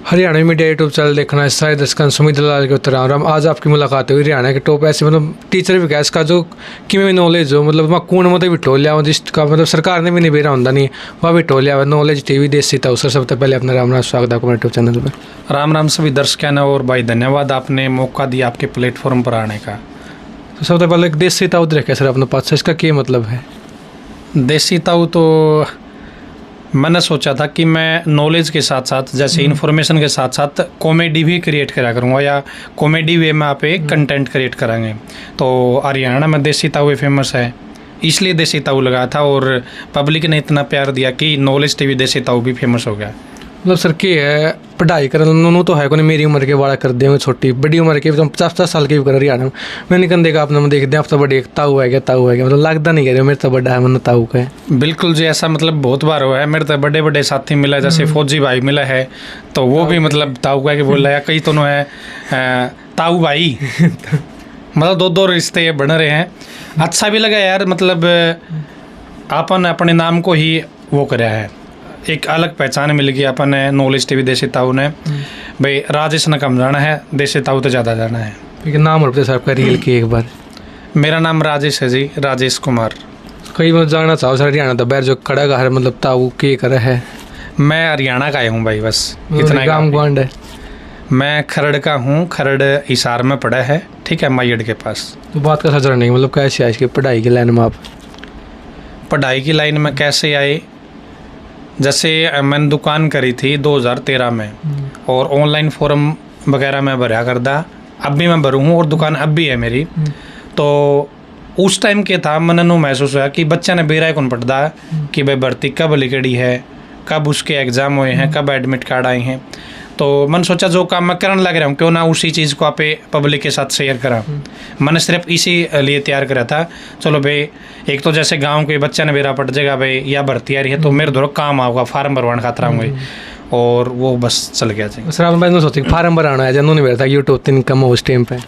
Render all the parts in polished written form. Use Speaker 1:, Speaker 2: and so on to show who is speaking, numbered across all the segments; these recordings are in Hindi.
Speaker 1: हरियाणा मीडिया यूट्यूब चैनल देखना है सारे दर्शकों सुमित दलाल के उत्तर राम। आज आपकी मुलाकात हुई हरियाणा के टॉप ऐसे मतलब टीचर विकास का जो कि में नॉलेज हो मतलब वहाँ कौन मतलब बिठो लिया जिसका मतलब सरकार ने भी नहीं बेरा होता नहीं वह बिठो लिया नॉलेज टीवी देसी था उससे सबसे पहले अपना राम राम स्वागत आपको यूट्यूब चैनल पर।
Speaker 2: राम राम सभी दर्शकों ने और भाई धन्यवाद आपने मौका दिया आपके प्लेटफॉर्म पर आने का।
Speaker 1: तो सबसे पहले एक देसी ताऊ रखे सर अपने पास से इसका क्या मतलब है?
Speaker 2: देसी ताऊ तो मैंने सोचा था कि मैं नॉलेज के साथ साथ जैसे इन्फॉर्मेशन के साथ साथ कॉमेडी भी क्रिएट करा करूँगा या कॉमेडी वे में आप एक कंटेंट क्रिएट कराएंगे। तो हरियाणा में देसी ताऊ फेमस है इसलिए देसी ताऊ लगाया था और पब्लिक ने इतना प्यार दिया कि नॉलेज टीवी देसी ताऊ भी फेमस हो गया।
Speaker 1: मतलब सर के है पढ़ाई कर तो है को मेरी उम्र के वाला कर देंगे छोटी बड़ी उम्र के 50 साल के भी कर हरियाणा में मैंने कहने देखा आपने देख दें अब तो बड़े ताऊ है क्या मतलब लगता नहीं कह रहे मेरे तो बड़ा है मन ताऊ का है।
Speaker 2: बिल्कुल जी ऐसा मतलब बहुत बार हुआ है मेरे तो बड़े बड़े साथी मिला जैसे फौजी भाई मिला है तो वो भी मतलब ताऊ का बोल रहा है कई तो है ताऊ भाई मतलब दो रिश्ते बन रहे हैं। अच्छा भी लगा यार मतलब अपन अपने नाम को ही वो कराया है एक अलग पहचान मिल गई अपन ने नॉलेज टीवी देसी ताऊ ने भाई राजेश ने कम जाना है देसी ताऊ तो ज़्यादा जाना है।
Speaker 1: ठीक है नाम और सर आपका रियल की एक बार।
Speaker 2: मेरा नाम राजेश है जी राजेश कुमार।
Speaker 1: कई बार जानना चाहो सर हरियाणा तो बैर जो खड़ा का है मतलब ताऊ के करे है।
Speaker 2: मैं हरियाणा का ही हूँ भाई बस इतना
Speaker 1: गाँव ग्वांड है।
Speaker 2: मैं खरड़ का हूँ खरड़ हिसार में पड़ा है ठीक है माइड के पास।
Speaker 1: तो बात का सजर नहीं मतलब कैसे आए पढ़ाई की लाइन में आप?
Speaker 2: पढ़ाई की लाइन में कैसे आए जैसे मैंने दुकान करी थी 2013 में और ऑनलाइन फॉर्म वगैरह मैं भरा करदा अब भी मैं भरूँ हूँ और दुकान अब भी है मेरी। तो उस टाइम के था मैंने महसूस हुआ कि बच्चा ने बेरा कौन पढ़ता कि भाई भर्ती कब लिखड़ी है कब उसके एग्ज़ाम हुए हैं कब एडमिट कार्ड आए हैं। तो मैंने सोचा जो काम मैं करने लग रहा हूँ क्यों ना उसी चीज़ को आप पब्लिक के साथ शेयर करा। मैंने सिर्फ इसी लिए तैयार करा था चलो भाई एक तो जैसे गांव के बच्चा ने बेरा पड़ जाएगा भाई या भर्ती आ रही है तो मेरे दोनों काम आऊँगा फार्म भरवाने खातर आऊँगे और वो बस चल गया जी।
Speaker 1: सर आपने सोचा फार्म भराना है जनू नहीं बेरा था यूट्यूब इनकम हो उस टाइम पे?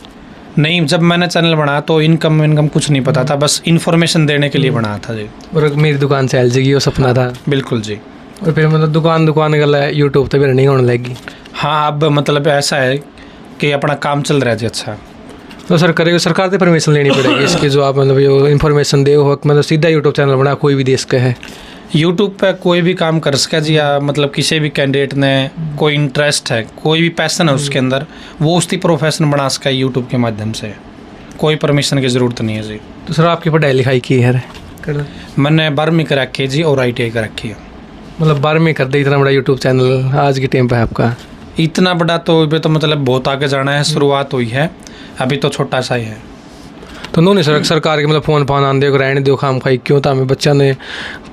Speaker 2: नहीं जब मैंने चैनल बनाया तो इनकम कुछ नहीं पता था बस इन्फॉर्मेशन देने के लिए बनाया था जी।
Speaker 1: और मेरी दुकान से एल वो सपना था।
Speaker 2: बिल्कुल जी।
Speaker 1: और फिर मतलब दुकान गल यूट्यूब तो फिर नहीं होने लगी।
Speaker 2: हाँ अब मतलब ऐसा है कि अपना काम चल रहा है जी। अच्छा
Speaker 1: तो सर करेगा सरकार से परमिशन लेनी पड़ेगी इसकी जो आप मतलब जो इन्फॉर्मेशन दे हो मतलब सीधा यूट्यूब चैनल बना कोई भी देश का है
Speaker 2: यूट्यूब पे कोई भी काम कर सके जी या मतलब किसी भी कैंडिडेट ने कोई इंटरेस्ट है कोई भी पैसन है उसके अंदर वो उसकी प्रोफेशन बना सका यूट्यूब के माध्यम से कोई परमिशन की ज़रूरत नहीं है जी।
Speaker 1: तो सर आपकी पढ़ाई लिखाई की है?
Speaker 2: मैंने 12वीं कर रखी है जी और ITI कर रखी है।
Speaker 1: मतलब 12वीं कर दे इतना बड़ा यूट्यूब चैनल आज के टाइम पे आपका?
Speaker 2: इतना बड़ा तो अभी तो मतलब बहुत आगे जाना है शुरुआत हुई है अभी तो छोटा सा ही है।
Speaker 1: तो नो नहीं सरकार के मतलब फ़ोन आन दो रहने दो खाम खाई क्यों था हमें बच्चा ने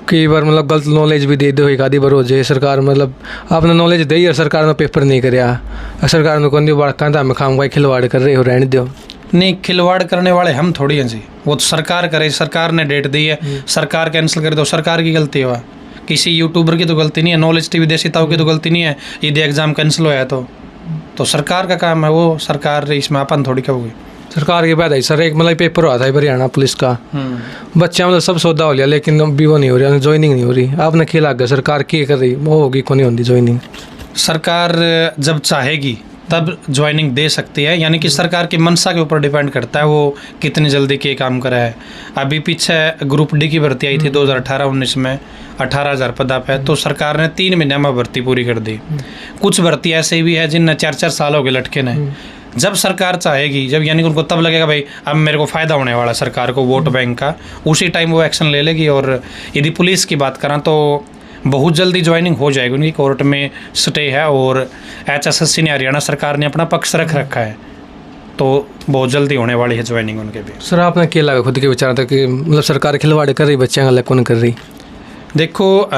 Speaker 1: कई बार मतलब गलत नॉलेज भी दे दो एक आधी बार हो जाए सरकार मतलब आपने नॉलेज दी और सरकार ने पेपर नहीं कराया सरकार ने कौन दी बाढ़ कहाँ था हमें खाम खाई खिलवाड़ कर रहे हो रहने दो।
Speaker 2: नहीं खिलवाड़ करने वाले हम थोड़ी हैं जी वो तो सरकार करे सरकार ने डेट दी है सरकार कैंसिल कर दो सरकार की गलती हुआ किसी यूट्यूबर की तो गलती नहीं है नॉलेज टीवी देसी ताऊ की तो गलती नहीं है यदि एग्ज़ाम कैंसिल होया तो सरकार का काम है वो सरकार इसमें अपन थोड़ी क्या होगी।
Speaker 1: सरकार के बाद सर एक मतलब पेपर हुआ था हरियाणा पुलिस का बच्चा मतलब सब सौदा हो लिया लेकिन अभी वो नहीं हो रही ज्वाइनिंग नहीं हो रही आपने खेल आ गया सरकार क्या कर रही वो होगी कौन नहीं होती ज्वाइनिंग?
Speaker 2: सरकार जब चाहेगी तब ज्वाइनिंग दे सकती है यानी कि सरकार की मंशा के ऊपर डिपेंड करता है वो कितनी जल्दी के काम करा है। अभी पीछे ग्रुप डी की भर्ती आई थी 2018-19 में 18,000 पद पे तो सरकार ने 3 महीने में भर्ती पूरी कर दी। कुछ भर्ती ऐसे भी है जिनने 4-4 साल हो गए लटके ने। जब सरकार चाहेगी जब यानी कि उनको तब लगेगा भाई अब मेरे को फ़ायदा होने वाला सरकार को वोट बैंक का उसी टाइम वो एक्शन ले लेगी। और यदि पुलिस की बात करें तो बहुत जल्दी ज्वाइनिंग हो जाएगी उनकी कोर्ट में स्टे है और HSSC ने हरियाणा सरकार ने अपना पक्ष रख रखा है तो बहुत जल्दी होने वाली है ज्वाइनिंग उनके भी।
Speaker 1: सर आपने क्या लगा खुद के विचार था कि मतलब सरकार खिलवाड़ कर रही बच्चों का कौन कर रही?
Speaker 2: देखो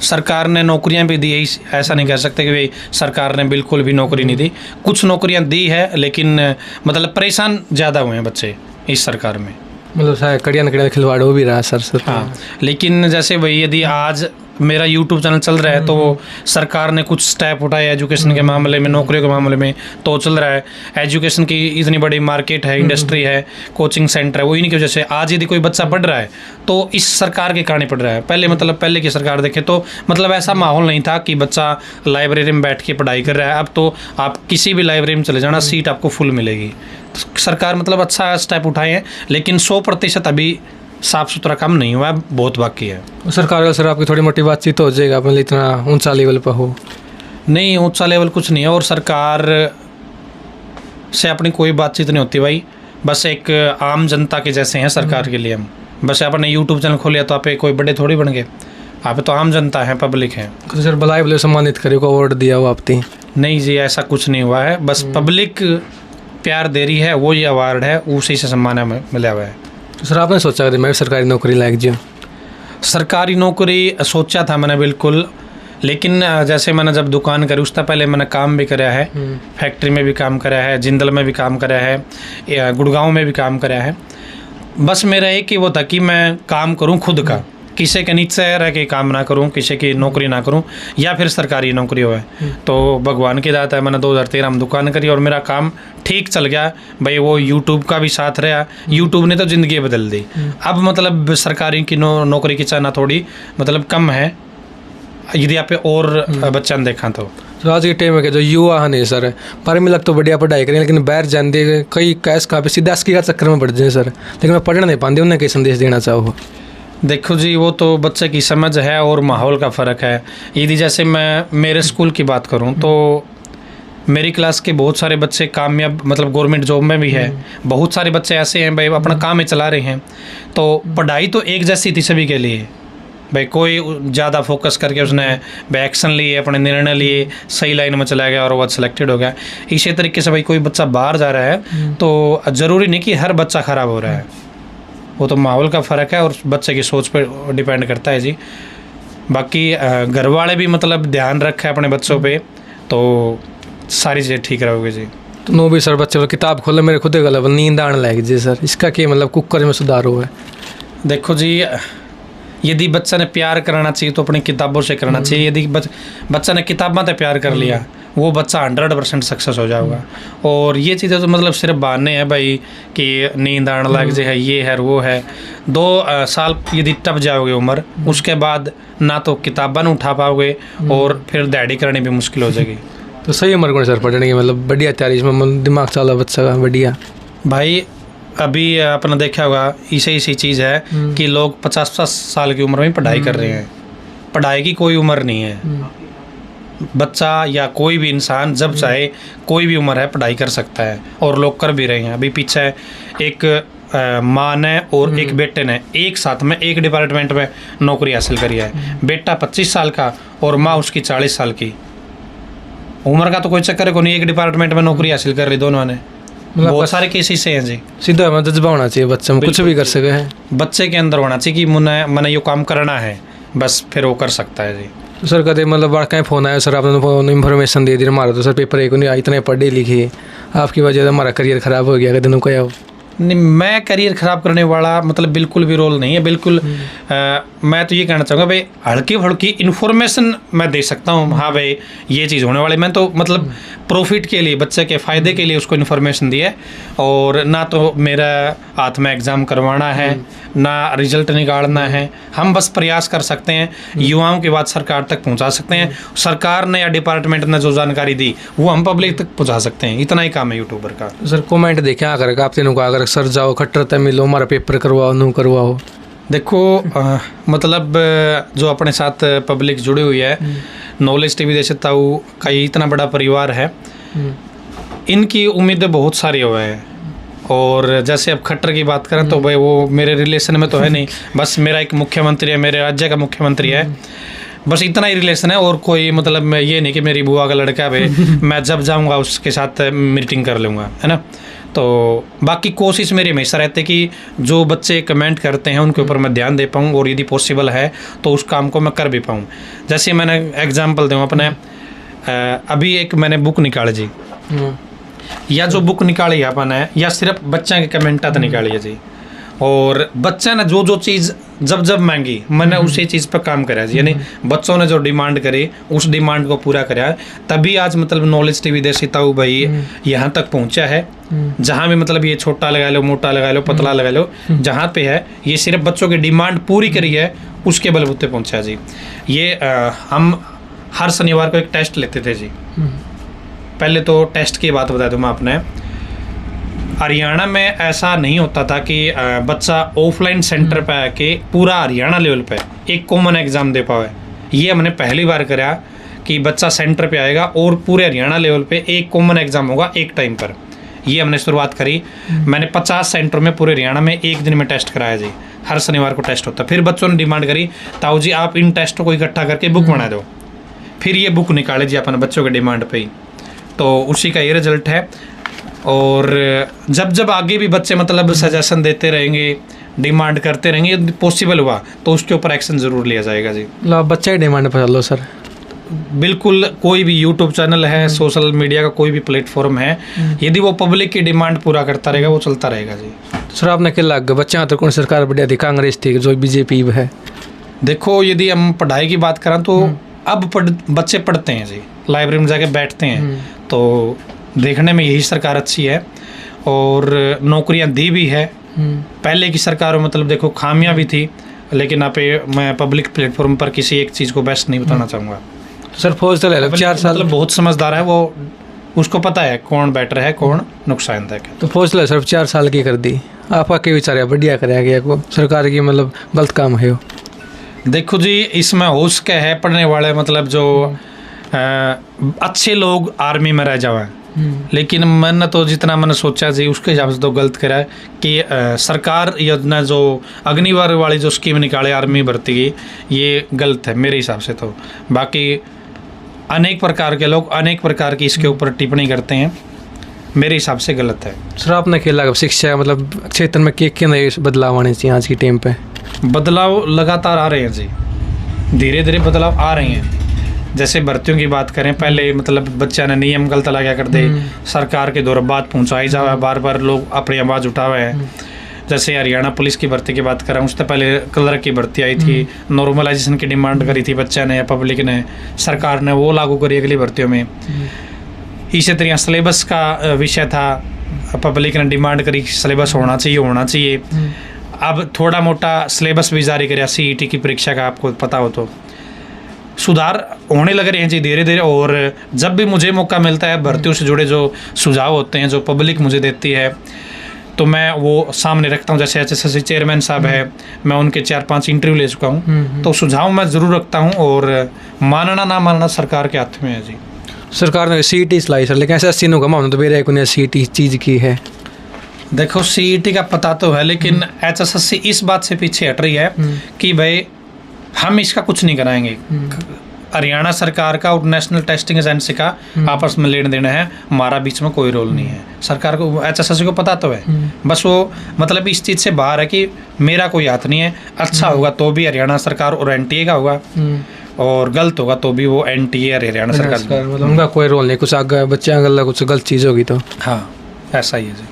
Speaker 2: सरकार ने नौकरियां भी दी ऐसा नहीं कह सकते कि भाई सरकार ने बिल्कुल भी नौकरी नहीं दी कुछ नौकरियां दी है लेकिन मतलब परेशान ज़्यादा हुए हैं बच्चे इस सरकार में
Speaker 1: मतलब कड़िया खिलवाड़ हो भी रहा सर।
Speaker 2: हाँ लेकिन जैसे भाई यदि आज मेरा यूट्यूब चैनल चल रहा है तो सरकार ने कुछ स्टेप उठाए एजुकेशन के मामले में, नौकरियों के मामले में, तो चल रहा है। एजुकेशन की इतनी बड़ी मार्केट है, इंडस्ट्री है, कोचिंग सेंटर है, वो इन्हीं की वजह से आज यदि कोई बच्चा पढ़ रहा है तो इस सरकार के कारण पढ़ रहा है। पहले की सरकार देखे तो मतलब ऐसा माहौल नहीं था कि बच्चा लाइब्रेरी में बैठ के पढ़ाई कर रहा है। अब तो आप किसी भी लाइब्रेरी में चले जाना, सीट आपको फुल मिलेगी। तो सरकार मतलब अच्छा स्टेप उठाए हैं, लेकिन 100% अभी साफ सुथरा काम नहीं हुआ है, बहुत बाकी है।
Speaker 1: सरकार का सर आपकी थोड़ी मोटी बातचीत हो जाएगा, मतलब इतना ऊंचा लेवल पर हो?
Speaker 2: नहीं, ऊंचा लेवल कुछ नहीं है, और सरकार से अपनी कोई बातचीत नहीं होती भाई। बस एक आम जनता के जैसे हैं सरकार के लिए हम। बस आपने यूट्यूब चैनल खोलिया तो आप कोई बड़े थोड़ी बन गए, आप तो आम जनता है, पब्लिक है।
Speaker 1: तो सर बुलाए बोले सम्मानित करे को अवार्ड दिया हुआ आपने?
Speaker 2: नहीं जी, ऐसा कुछ नहीं हुआ है। बस पब्लिक प्यार दे रही है, वो ये अवार्ड है, उसी से सम्मान हमें मिला हुआ है।
Speaker 1: तो सर आपने सोचा कि मैं सरकारी नौकरी लायक जी?
Speaker 2: सरकारी नौकरी सोचा था मैंने बिल्कुल, लेकिन जैसे मैंने जब दुकान करी उससे पहले मैंने काम भी कराया है, फैक्ट्री में भी काम कराया है, जिंदल में भी काम कराया है, गुड़गांव में भी काम कराया है। बस मेरा एक ही वो था कि मैं काम करूं खुद का, किसी के नीचे रह के काम ना करूं, किसी की नौकरी ना करूं, या फिर सरकारी नौकरी हो। तो भगवान की दात है, मैंने 2013 में दुकान करी और मेरा काम ठीक चल गया भाई। वो यूट्यूब का भी साथ रहा, यूट्यूब ने तो ज़िंदगी बदल दी। अब मतलब सरकारी की नौकरी की चाहना थोड़ी मतलब कम है, यदि आप और बच्चा देखा तो
Speaker 1: आज के टाइम में जो युवा है सर, पर में लग तो बढ़िया पढ़ाई करें, लेकिन बाहर जाते कई कैस का सीधा अस्की का चक्कर में पड़ जाए सर, लेकिन मैं पढ़ नहीं पाते। उन्हें कई संदेश देना चाहो?
Speaker 2: देखो जी, वो तो बच्चे की समझ है और माहौल का फ़र्क है। यदि जैसे मैं मेरे स्कूल की बात करूं तो मेरी क्लास के बहुत सारे बच्चे कामयाब मतलब गवर्नमेंट जॉब में भी है, बहुत सारे बच्चे ऐसे हैं भाई अपना काम ही चला रहे हैं। तो पढ़ाई तो एक जैसी थी सभी के लिए भाई, कोई ज़्यादा फोकस करके उसने एक्शन लिए, अपने निर्णय लिए, सही लाइन में चला गया और वो सिलेक्टेड हो गया। इसी तरीके से भाई कोई बच्चा बाहर जा रहा है तो ज़रूरी नहीं कि हर बच्चा ख़राब हो रहा है, वो तो माहौल का फ़र्क है और बच्चे की सोच पर डिपेंड करता है जी। बाकी घर वाले भी मतलब ध्यान रखे अपने बच्चों पे तो सारी चीज़ें ठीक रहोगे जी।
Speaker 1: तो नो भी सर बच्चे किताब खोले मेरे खुद गला नींद आने लगी जी सर, इसका क्या मतलब कुकर में सुधार हुआ है?
Speaker 2: देखो जी, यदि बच्चा ने प्यार करना चाहिए तो अपनी किताबों से करना चाहिए। यदि बच्चा ने किताबों से प्यार कर लिया, वो बच्चा 100% सक्सेस हो जाएगा। और ये चीज़ें तो मतलब सिर्फ बहाने हैं भाई कि नींद आने लग जाए, ये है वो है। 2 साल यदि टप जाओगे उम्र, उसके बाद ना तो किताबें उठा पाओगे और फिर दिहाड़ी करनी भी मुश्किल हो जाएगी।
Speaker 1: तो सही उम्र कौन सर पढ़ने की, मतलब बढ़िया तैयारी इसमें दिमाग चला बच्चा का बढ़िया?
Speaker 2: भाई अभी आपने देखा होगा इसी चीज़ है कि लोग 50-50 साल की उम्र में पढ़ाई कर रहे हैं। पढ़ाई की कोई उम्र नहीं है, बच्चा या कोई भी इंसान जब चाहे कोई भी उम्र है पढ़ाई कर सकता है, और लोग कर भी रहे हैं। अभी पीछे एक माँ ने और एक बेटे ने एक साथ में एक डिपार्टमेंट में नौकरी हासिल करी है। बेटा 25 साल का और माँ उसकी 40 साल की। उम्र का तो कोई चक्कर को नहीं, एक डिपार्टमेंट में नौकरी हासिल कर रही दोनों ने। बहुत सारे केसेस हैं जी।
Speaker 1: सीधा जज्बा होना चाहिए बच्चे में, कुछ भी कर सके है
Speaker 2: बच्चे के अंदर होना चाहिए कि मैंने ये काम करना है, बस फिर वो कर सकता है जी।
Speaker 1: तो सर कहते मतलब बार कहीं फ़ोन आया सर आपने इन्फॉर्मेशन दे दी हमारा, तो सर पेपर एक नहीं इतने पढ़े लिखे, आपकी वजह से हमारा करियर ख़राब हो गया, दिनों का
Speaker 2: नहीं, मैं करियर ख़राब करने वाला मतलब बिल्कुल भी रोल नहीं है। बिल्कुल मैं तो ये कहना चाहूँगा भाई हल्की फुल्की इन्फॉर्मेशन मैं दे सकता हूँ, हाँ भाई ये चीज़ होने वाली। मैं तो मतलब प्रॉफिट के लिए, बच्चे के फ़ायदे के लिए उसको इन्फॉर्मेशन दी है, और ना तो मेरा हाथ में एग्ज़ाम करवाना है ना रिजल्ट निकालना है। हम बस प्रयास कर सकते हैं, युवाओं की बात सरकार तक पहुंचा सकते हैं। सरकार ने या डिपार्टमेंट ने जो जानकारी दी वो हम पब्लिक तक पहुंचा सकते हैं, इतना ही काम है यूट्यूबर का।
Speaker 1: सर कमेंट देखे अगर आप तीनों का, अगर सर जाओ खट्टर तय मिलो हमारा पेपर करवाओ नू करवाओ।
Speaker 2: देखो मतलब जो अपने साथ पब्लिक जुड़ी हुई है, नॉलेज टीवी देश ताऊ का इतना बड़ा परिवार है, इनकी उम्मीदें बहुत सारी हुए हैं। और जैसे अब खट्टर की बात करें तो भाई वो मेरे रिलेशन में तो है नहीं, बस मेरा एक मुख्यमंत्री है, मेरे राज्य का मुख्यमंत्री है, बस इतना ही रिलेशन है। और कोई मतलब मैं ये नहीं कि मेरी बुआ का लड़का है भाई मैं जब जाऊंगा उसके साथ मीटिंग कर लूँगा, है ना। तो बाकी कोशिश मेरी हमेशा रहती है कि जो बच्चे कमेंट करते हैं उनके ऊपर मैं ध्यान दे पाऊँ, और यदि पॉसिबल है तो उस काम को मैं कर भी पाऊँ। जैसे मैंने एग्जांपल दूँ अपने, अभी एक मैंने बुक निकाली जी, या जो बुक निकाली है अपन है, या सिर्फ बच्चा के कमेंट निकाली है जी, और बच्चा ने जो चीज़ जब जब मांगी मैंने उसी चीज़ पर काम करा जी, यानी बच्चों ने जो डिमांड करे उस डिमांड को पूरा करा, तभी आज मतलब नॉलेज टीवी देसी ताऊ भाई यहाँ तक पहुँचा है। जहाँ भी मतलब ये छोटा लगा लो, मोटा लगा लो, पतला लगा लो, जहाँ पे है ये सिर्फ बच्चों की डिमांड पूरी करी है, उसके बलबूते पहुँचा जी। ये हम हर शनिवार को एक टेस्ट लेते थे जी। पहले तो टेस्ट की बात बता दूँ मैं अपने, हरियाणा में ऐसा नहीं होता था कि बच्चा ऑफलाइन सेंटर पे आके पूरा हरियाणा लेवल पे एक कॉमन एग्ज़ाम दे पावे। ये हमने पहली बार करा कि बच्चा सेंटर पे आएगा और पूरे हरियाणा लेवल पे एक कॉमन एग्ज़ाम होगा एक टाइम पर। ये हमने शुरुआत करी। मैंने 50 सेंटर में पूरे हरियाणा में एक दिन में टेस्ट कराया जी। हर शनिवार को टेस्ट होता। फिर बच्चों ने डिमांड करी, ताऊ जी आप इन टेस्टों को इकट्ठा करके बुक बना दो। फिर ये बुक निकाले जी अपने बच्चों के डिमांड पे ही, तो उसी का ये रिजल्ट है। और जब जब आगे भी बच्चे मतलब सजेशन देते रहेंगे, डिमांड करते रहेंगे, यदि पॉसिबल हुआ तो उसके ऊपर एक्शन ज़रूर लिया जाएगा जी।
Speaker 1: मतलब बच्चा ही डिमांड पर चलो सर।
Speaker 2: बिल्कुल, कोई भी यूट्यूब चैनल है, सोशल मीडिया का कोई भी प्लेटफॉर्म है, यदि वो पब्लिक की डिमांड पूरा करता रहेगा वो चलता रहेगा जी।
Speaker 1: सर आपने क्या लग बच्चा तो कौन सरकार बढ़िया थी, कांग्रेस थी जो बीजेपी है?
Speaker 2: देखो यदि हम पढ़ाई की बात करें तो अब बच्चे पढ़ते हैं जी, लाइब्रेरी में जाके बैठते हैं, तो देखने में यही सरकार अच्छी है और नौकरियां दी भी है। पहले की सरकारों मतलब देखो खामियां भी थी, लेकिन यहाँ पे मैं पब्लिक प्लेटफॉर्म पर किसी एक चीज़ को बेस्ट नहीं बताना चाहूँगा।
Speaker 1: सर फौज तो ले लो 4 साल,
Speaker 2: मतलब बहुत समझदार है वो, उसको पता है कौन बेटर है कौन नुकसानदायक है।
Speaker 1: तो फौज ले सिर्फ 4 साल की कर दी। आपका क्या विचार है, बढ़िया कराया गया को सरकार की मतलब गलत काम है वो?
Speaker 2: देखो जी इसमें हो सके है पढ़ने वाले मतलब जो अच्छे लोग आर्मी में रह जाए, लेकिन मैंने तो जितना मैंने सोचा जी उसके हिसाब से तो गलत करा है कि सरकार योजना जो अग्निवीर वाली जो स्कीम निकाले आर्मी भर्ती की, ये गलत है मेरे हिसाब से। तो बाकी अनेक प्रकार के लोग अनेक प्रकार की इसके ऊपर टिप्पणी करते हैं, मेरे हिसाब से गलत है।
Speaker 1: सर आपने क्या लगा शिक्षा मतलब क्षेत्र में क्या नए बदलाव आने चाहिए आज की टाइम पे?
Speaker 2: बदलाव लगातार आ रहे हैं जी, धीरे धीरे बदलाव आ रहे हैं। जैसे भर्तियों की बात करें, पहले मतलब बच्चा ने नियम गलत लगा कर दे, सरकार के द्वारा बात पहुंचाई जाए, बार बार लोग अपनी आवाज़ उठावे हैं। जैसे हरियाणा पुलिस की भर्ती की बात करें, उससे पहले क्लर्क की भर्ती आई थी, नॉर्मलाइजेशन की डिमांड करी थी बच्चा ने या पब्लिक ने, सरकार ने वो लागू करी अगली भर्तियों में। इसी तरह सिलेबस का विषय था, पब्लिक ने डिमांड करी सिलेबस होना चाहिए। अब थोड़ा मोटा सिलेबस भी जारी कराया CET की परीक्षा का, आपको पता हो तो सुधार होने लग रहे हैं जी धीरे धीरे। और जब भी मुझे मौका मिलता है भर्तियों से जुड़े जो सुझाव होते हैं जो पब्लिक मुझे देती है, तो मैं वो सामने रखता हूँ। जैसे HSSC चेयरमैन साहब है, मैं उनके 4-5 इंटरव्यू ले चुका हूँ, तो सुझाव मैं ज़रूर रखता हूँ और मानना ना मानना सरकार के हाथ में है जी।
Speaker 1: सरकार ने CET चलाई सर, लेकिन SSC नो कमा तो मेरे को CET चीज़ की है।
Speaker 2: देखो CET का पता तो है, लेकिन HSSC इस बात से पीछे हट रही है कि भाई हम इसका कुछ नहीं कराएंगे। हरियाणा सरकार का और नेशनल टेस्टिंग एजेंसी का आपस में लेन देना है, हमारा बीच में कोई रोल नहीं है। सरकार को HSSC को पता तो है, बस वो मतलब इस चीज़ से बाहर है कि मेरा कोई हाथ नहीं है। अच्छा होगा तो भी हरियाणा सरकार और NTA का होगा, और गलत होगा तो भी वो NTA और हरियाणा सरकार,
Speaker 1: मतलब उनका कोई रोल नहीं। कुछ आगे बच्चे कुछ गलत चीज़ होगी तो
Speaker 2: हाँ ऐसा ही है जी।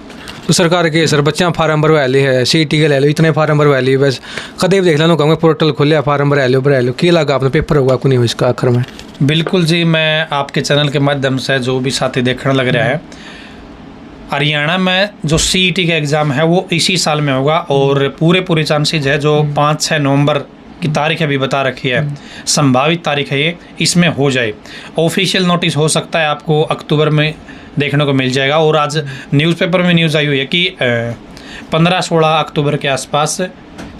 Speaker 1: तो सरकार के सर बच्चा फार्म भरवा ली है, CET के ले लो, इतने फार्म भरवा लिए, बस कदे भी देख लो कहूँगा पोर्टल खोलिया फार्म भरा लो क्या लगा आपने पेपर होगा को नहीं हो इसका आखिर में?
Speaker 2: बिल्कुल जी, मैं आपके चैनल के माध्यम से जो भी साथी देखने लग रहा है, हरियाणा में जो CET का एग्ज़ाम है वो इसी साल में होगा और पूरे चांसेज है जो 5-6 नवंबर की तारीख अभी बता रखी है, संभावित तारीख है ये, इसमें हो जाए। ऑफिशियल नोटिस हो सकता है आपको अक्टूबर में देखने को मिल जाएगा। और आज न्यूज़पेपर में न्यूज़ आई हुई है कि 15-16 अक्टूबर के आसपास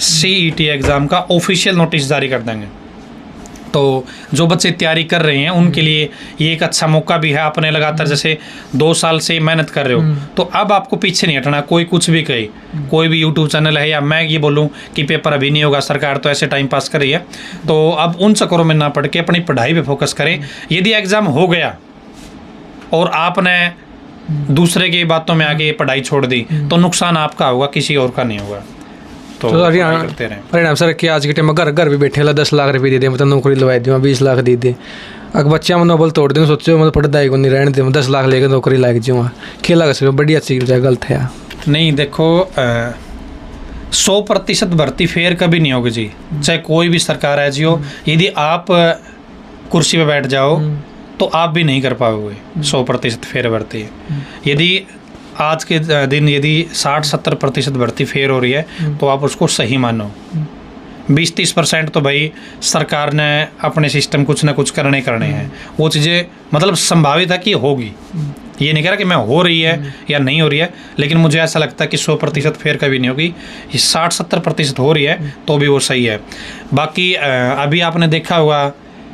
Speaker 2: CET एग्ज़ाम का ऑफिशियल नोटिस जारी कर देंगे। तो जो बच्चे तैयारी कर रहे हैं उनके लिए ये एक अच्छा मौका भी है। आपने लगातार जैसे 2 साल से मेहनत कर रहे हो, तो अब आपको पीछे नहीं हटना। कोई कुछ भी कहे, कोई भी यूट्यूब चैनल है या मैं ये बोलूँ कि पेपर अभी नहीं होगा, सरकार तो ऐसे टाइम पास कर रही है, तो अब उन चक्करों में ना पड़ के अपनी पढ़ाई पे फोकस करें। यदि एग्ज़ाम हो गया और आपने दूसरे की बातों में आके पढ़ाई छोड़ दी तो नुकसान आपका होगा, किसी और का नहीं होगा। तो
Speaker 1: परिणाम सर कि आज के टाइम में घर भी बैठे 10 लाख रुपये दे दे, मतलब नौकरी लवाई दी 20 लाख दे दे। अगर बच्चा में नोबल तोड़ दें सोचो मतलब पढ़ता ही को नहीं रहने दे, 10 लाख लेकर नौकरी लाग जाऊँगा, क्या लगा सर बढ़िया चीज़ है गलत है?
Speaker 2: नहीं देखो 100% भर्ती फेयर कभी नहीं होगी जी, चाहे कोई भी सरकार है जी हो। यदि आप कुर्सी पे बैठ जाओ तो आप भी नहीं कर पाओगे 100% फेयर भर्ती। यदि आज के दिन यदि 60-70% भर्ती फेयर हो रही है तो आप उसको सही मानो। 20-30% तो भाई सरकार ने अपने सिस्टम कुछ ना कुछ करने हैं, वो चीज़ें मतलब संभावित है कि होगी। ये नहीं कह रहा कि मैं हो रही है या नहीं हो रही है, लेकिन मुझे ऐसा लगता है कि 100% फेयर कभी नहीं होगी। ये 60-70% हो रही है तो भी वो सही है। बाकी अभी आपने देखा होगा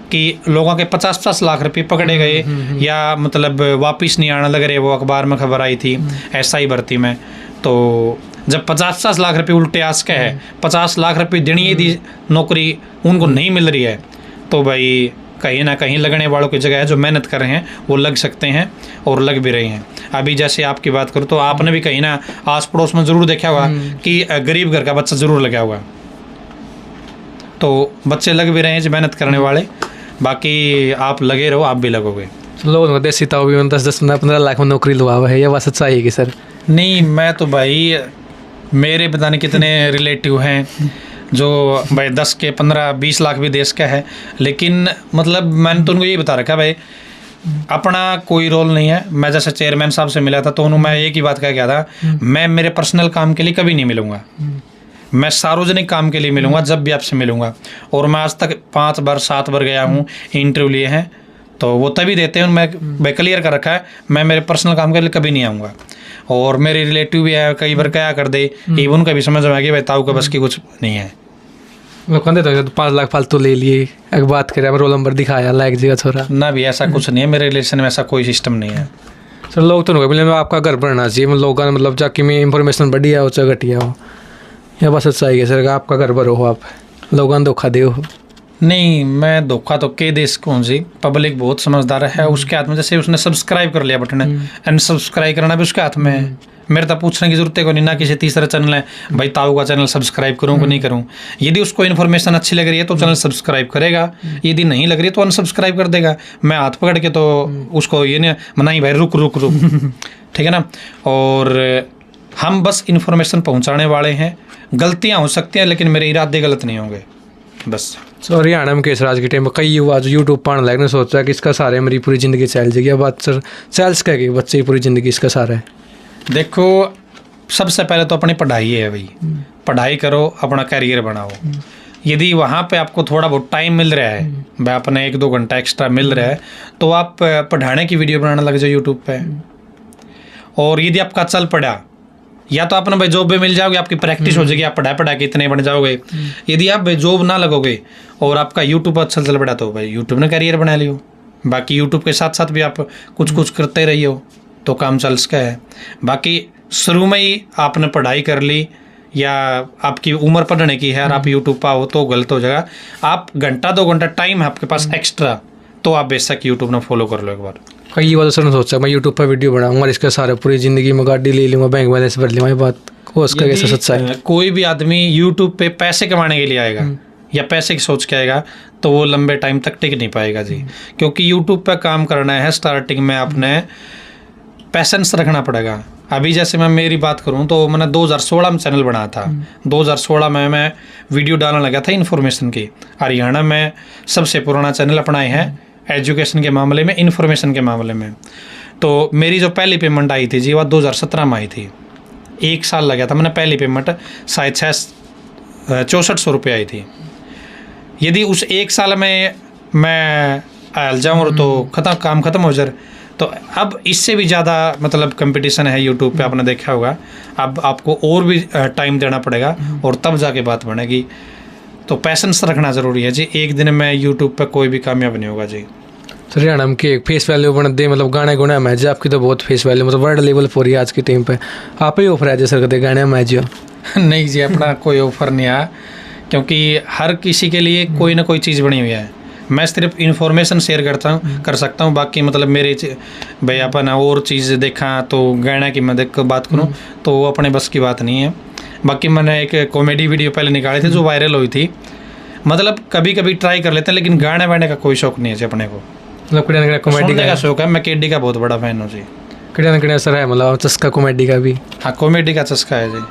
Speaker 2: कि लोगों के 50-50 लाख रुपए पकड़े गए या मतलब वापस नहीं आने लग रहे, वो अखबार में खबर आई थी SI भर्ती में। तो जब 50-50 लाख रुपए उल्टे आस के है, 50 लाख रुपए देनी यदि नौकरी उनको नहीं मिल रही है तो भाई कहीं ना कहीं लगने वालों की जगह है, जो मेहनत कर रहे हैं वो लग सकते हैं और लग भी रहे हैं। अभी जैसे आपकी बात करूँ तो आपने भी कहीं ना आस पड़ोस में ज़रूर देखा होगा कि गरीब घर का बच्चा ज़रूर लगा होगा, तो बच्चे लग भी रहे हैं जो मेहनत करने वाले। बाकी आप लगे रहो, आप भी लगोगे।
Speaker 1: लोगों को देसी ताऊ भी 10-15 लाख में नौकरी लुआ हुआ है, ये बात सच्चाई है कि सर?
Speaker 2: नहीं, मैं तो भाई मेरे पता नहीं कितने रिलेटिव हैं जो भाई 10 के 15-20 लाख भी देश का है, लेकिन मतलब मैंने तो उनको यही बता रखा भाई अपना कोई रोल नहीं है। मैं जैसे चेयरमैन साहब से मिला था तो उन्होंने मैं एक ही बात कह गया था, मैं मेरे पर्सनल काम के लिए कभी नहीं मिलूँगा, मैं सार्वजनिक काम के लिए मिलूँगा जब भी आपसे मिलूँगा। और मैं आज तक 5 बार 7 बार गया हूँ, इंटरव्यू लिए हैं, तो वो तभी देते हैं। मैं क्लियर कर रखा है, मैं मेरे पर्सनल काम के लिए कभी नहीं आऊँगा। और मेरे रिलेटिव भी है, कई बार क्या कर दे, इवन उनका भी समझ में आ गया भाई ताऊ का बस की कुछ नहीं है।
Speaker 1: लोग कहते तो 5 लाख फालतू ले लिए, एक बात करें रोल नंबर दिखाया लाइक जगह थोड़ा
Speaker 2: ना भी ऐसा कुछ नहीं है, मेरे रिलेशन में ऐसा कोई सिस्टम नहीं है।
Speaker 1: सर लोग तो नहीं बोले आपका घर बनना चाहिए, लोगों का मतलब जाके में इंफॉर्मेशन बढ़िया हो चाहे घटिया हो, या बस सच्चाई है सर आप का घर भरो हो, आप लोगों ने धोखा दे हो?
Speaker 2: नहीं, मैं धोखा तो के देश कौन सी, पब्लिक बहुत समझदार है, उसके हाथ में जैसे उसने सब्सक्राइब कर लिया बटन, अनसब्सक्राइब करना भी उसके हाथ में है। मेरे तो पूछने की जरूरत है कोई नहीं, ना किसी तीसरा चैनल है भाई ताऊ का चैनल सब्सक्राइब करूँ कि नहीं करूँ। यदि उसको इन्फॉर्मेशन अच्छी लग रही है तो चैनल सब्सक्राइब करेगा, यदि नहीं लग रही है तो अनसब्सक्राइब कर देगा। मैं हाथ पकड़ के तो उसको ये नहीं मनाई भाई रुक रुक रुक ठीक है ना। और हम बस इन्फॉर्मेशन पहुँचाने वाले हैं, गलतियाँ हो सकती हैं लेकिन मेरे इरादे गलत नहीं होंगे बस।
Speaker 1: सर हरियाणा में केसर आज के टाइम में कई युवा जो यूट्यूब पाने लगे ने सोच रहा है कि इसका सहारा है मेरी पूरी ज़िंदगी चल जाएगी। अब बात सर सेल्स का कि बच्चे की पूरी ज़िंदगी इसका सहारा है। देखो
Speaker 2: सबसे पहले तो अपनी पढ़ाई है भाई, पढ़ाई करो, अपना करियर बनाओ। यदि वहाँ पे आपको थोड़ा बहुत टाइम मिल रहा है, भाई अपना 1-2 घंटा एक्स्ट्रा मिल रहा है, तो आप पढ़ाने की वीडियो बनाने लग जाओ यूट्यूब पे। और यदि आपका चल पड़ा, या तो अपना भाई जॉब भी मिल जाओगे, आपकी प्रैक्टिस हो जाएगी, आप पढ़ा के इतने बन जाओगे। यदि आप भाई जॉब ना लगोगे और आपका यूट्यूब अच्छा चल पड़ा तो भाई यूट्यूब ने करियर बना लियो। बाकी यूट्यूब के साथ साथ भी आप कुछ करते रहिए तो काम चल सका है। बाकी शुरू में ही आपने पढ़ाई कर ली या आपकी उम्र पढ़ने की है और आप यूट्यूब पर आओ तो गलत हो जाएगा। आप 1-2 घंटा टाइम है आपके पास एक्स्ट्रा, तो आप बेशक यूट्यूब ने फॉलो कर लो एक बार।
Speaker 1: कई बार सर सोचा मैं यूट्यूब पर वीडियो बनाऊंगा, इसका सारा पूरी ज़िंदगी में गाड़ी ले लूँगा, बैंक बैलेंस भर लूँगा, ये बात हो उसका कैसे सच्चाई है?
Speaker 2: कोई भी आदमी यूट्यूब पे पैसे कमाने के लिए आएगा या पैसे की सोच के आएगा तो वो लंबे टाइम तक टिक नहीं पाएगा जी। क्योंकि यूट्यूब पे काम करना है, स्टार्टिंग में आपने पैसेंस रखना पड़ेगा। अभी जैसे मैं मेरी बात करूं तो मैंने 2016 में चैनल बनाया था। 2016 में मैं वीडियो डालने लगा था इन्फॉर्मेशन की। हरियाणा में सबसे पुराना चैनल अपनाए हैं एजुकेशन के मामले में, इन्फॉर्मेशन के मामले में। तो मेरी जो पहली पेमेंट आई थी जी वो 2017 में आई थी। 1 साल लगा था, मैंने पहली पेमेंट शायद 6400 रुपये आई थी। यदि उस 1 साल में मैं आयल जाऊँ तो काम ख़त्म हो जाए। तो अब इससे भी ज़्यादा मतलब कंपटीशन है यूट्यूब पे, आपने देखा होगा। अब आपको और भी टाइम देना पड़ेगा और तब जाके बात बनेगी। तो पैसेंस रखना ज़रूरी है जी। एक दिन में यूट्यूब पे कोई भी कामयाब नहीं होगा जी।
Speaker 1: सर हरियाणा में के फेस वैल्यू बन दे मतलब गाने गुणे में जी आपकी तो बहुत फेस वैल्यू मतलब वर्ल्ड लेवल पर ही आज के टाइम पे। आप ही ऑफर है जी सर कदे गाने में जी?
Speaker 2: नहीं जी, अपना कोई ऑफर नहीं आया, क्योंकि हर किसी के लिए कोई ना कोई चीज़ बनी हुई है। मैं सिर्फ इन्फॉर्मेशन शेयर कर सकता हूँ। बाकी मतलब मेरे भाई अपन और चीज़ देखा तो गाना की मैं देख बात करूँ तो वो अपने बस की बात नहीं है। बाकी मैंने एक कॉमेडी वीडियो पहले निकाली थी जो वायरल हुई थी। मतलब कभी कभी ट्राई कर लेते हैं, लेकिन गाने वाने का कोई शौक नहीं है जी अपने को।
Speaker 1: मतलब कॉमेडी
Speaker 2: का शौक है। मैं केडी का बहुत बड़ा फैन हूँ जी।
Speaker 1: किड़ा सर है मतलब चस्का कॉमेडी का भी?
Speaker 2: हाँ, कॉमेडी का चस्का है जी।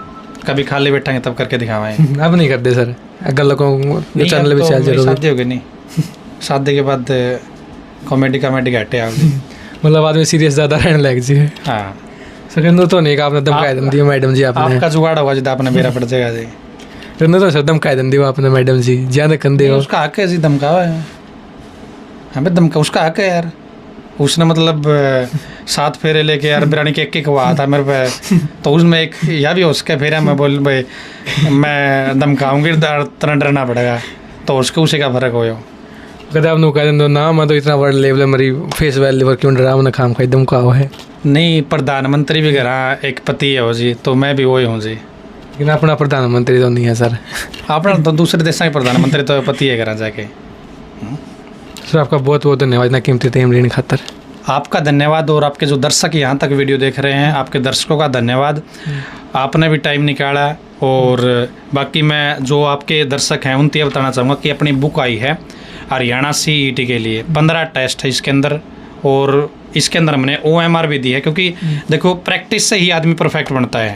Speaker 2: कभी खाली बैठेंगे तब करके दिखावाएं।
Speaker 1: अब नहीं करते सर, गल को
Speaker 2: नहीं,
Speaker 1: चैनल
Speaker 2: अब
Speaker 1: भी
Speaker 2: तो
Speaker 1: चल
Speaker 2: मेरी
Speaker 1: जरूर
Speaker 2: शादी हो गई नहीं, शादी के बाद कॉमेडी घटे आ गई।
Speaker 1: मतलब आदमी सीरियस ज़्यादा रहने लग जी।
Speaker 2: हाँ,
Speaker 1: सर तो नहीं आपने धमकाई दम दिया मैडम जी आपने,
Speaker 2: आपका जुगाड़ होगा जिदा आपने मेरा पड़ जाएगा जी।
Speaker 1: तो सर धमकाई दम दिया आपने मैडम जी, ज्यादा कंधे हो।
Speaker 2: उसका हक है जी धमकावा है, हमें धमका उसका हक है यार। उसने मतलब 7 फेरे लेके यार बिरयानी के एक हुआ था मेरे पे, तो उसमें एक यह भी हो सके फेरा मैं बोल भाई मैं धमकाऊंगी तरह डरना पड़ेगा, तो उसके उसे का फर्क हो।
Speaker 1: कदे आपने कह दो ना मैं तो इतना बड़ा लेवल मेरी फेस वैल्यू पर क्यों डरा, मैंने खाम खाई धमकाओ है।
Speaker 2: नहीं, प्रधानमंत्री भी घर एक पति है हो जी, तो मैं भी वही हूँ जी।
Speaker 1: लेकिन अपना प्रधानमंत्री तो नहीं है सर।
Speaker 2: अपना तो दूसरे देशों के प्रधानमंत्री तो पति है घर जाके।
Speaker 1: सर आपका बहुत बहुत धन्यवाद इतना कीमती टाइम लेने खातर।
Speaker 2: आपका धन्यवाद, और आपके जो दर्शक यहाँ तक वीडियो देख रहे हैं आपके दर्शकों का धन्यवाद, आपने भी टाइम निकाला। और बाकी मैं जो आपके दर्शक हैं उनसे ये बताना चाहूँगा कि अपनी बुक आई है हरियाणा CET के लिए, 15 टेस्ट है इसके अंदर, और इसके अंदर हमने OMR भी दी है, क्योंकि देखो प्रैक्टिस से ही आदमी परफेक्ट बनता है।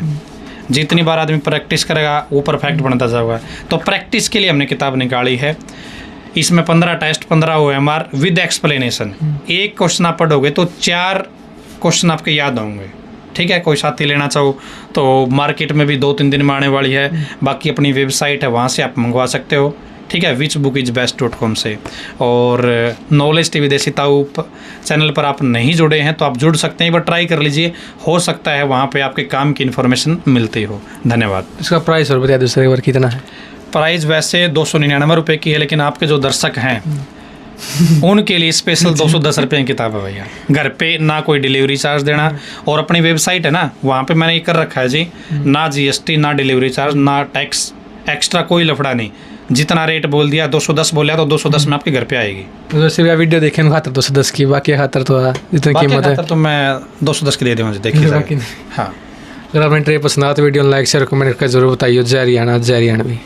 Speaker 2: जितनी बार आदमी प्रैक्टिस करेगा वो परफेक्ट बनता जाएगा, तो प्रैक्टिस के लिए हमने किताब निकाली है। इसमें 15 टेस्ट, 15 OMR विद एक्सप्लेनेशन। एक क्वेश्चन आप पढ़ोगे तो 4 क्वेश्चन आपके याद होंगे। ठीक है, कोई साथी लेना चाहो तो मार्केट में भी 2-3 दिन में आने वाली है, बाकी अपनी वेबसाइट है वहाँ से आप मंगवा सकते हो। ठीक है, whichbookisbest.com से। और नॉलेज टीवी देसी ताऊ चैनल पर आप नहीं जुड़े हैं तो आप जुड़ सकते हैं, एक बार ट्राई कर लीजिए, हो सकता है वहाँ पे आपके काम की इन्फॉर्मेशन मिलती हो। धन्यवाद।
Speaker 1: इसका प्राइस और बता दूसरे बार कितना है?
Speaker 2: प्राइस वैसे 299 रुपये की है, लेकिन आपके जो दर्शक हैं उनके लिए स्पेशल 210 रुपये की किताब है भैया। घर पे ना कोई डिलीवरी चार्ज देना, और अपनी वेबसाइट है ना वहाँ पे मैंने ये कर रखा है जी, ना GST, ना डिलीवरी चार्ज, ना टैक्स, एक्स्ट्रा कोई लफड़ा नहीं। जितना रेट बोल दिया 210 बोला तो 210 में आपके घर पे आएगी।
Speaker 1: तो जैसे भी वीडियो देखे ना खातर 210 की, बाकी खातर तो जितनी कीमत है
Speaker 2: तो मैं 210 की दे दूँगा, देखिए। हाँ,
Speaker 1: अगर आपने ट्रे पसंद आया तो वीडियो लाइक शेयर कमेंट करके जरूर बताइए। जय हरियाणा, जय हरियाणवी।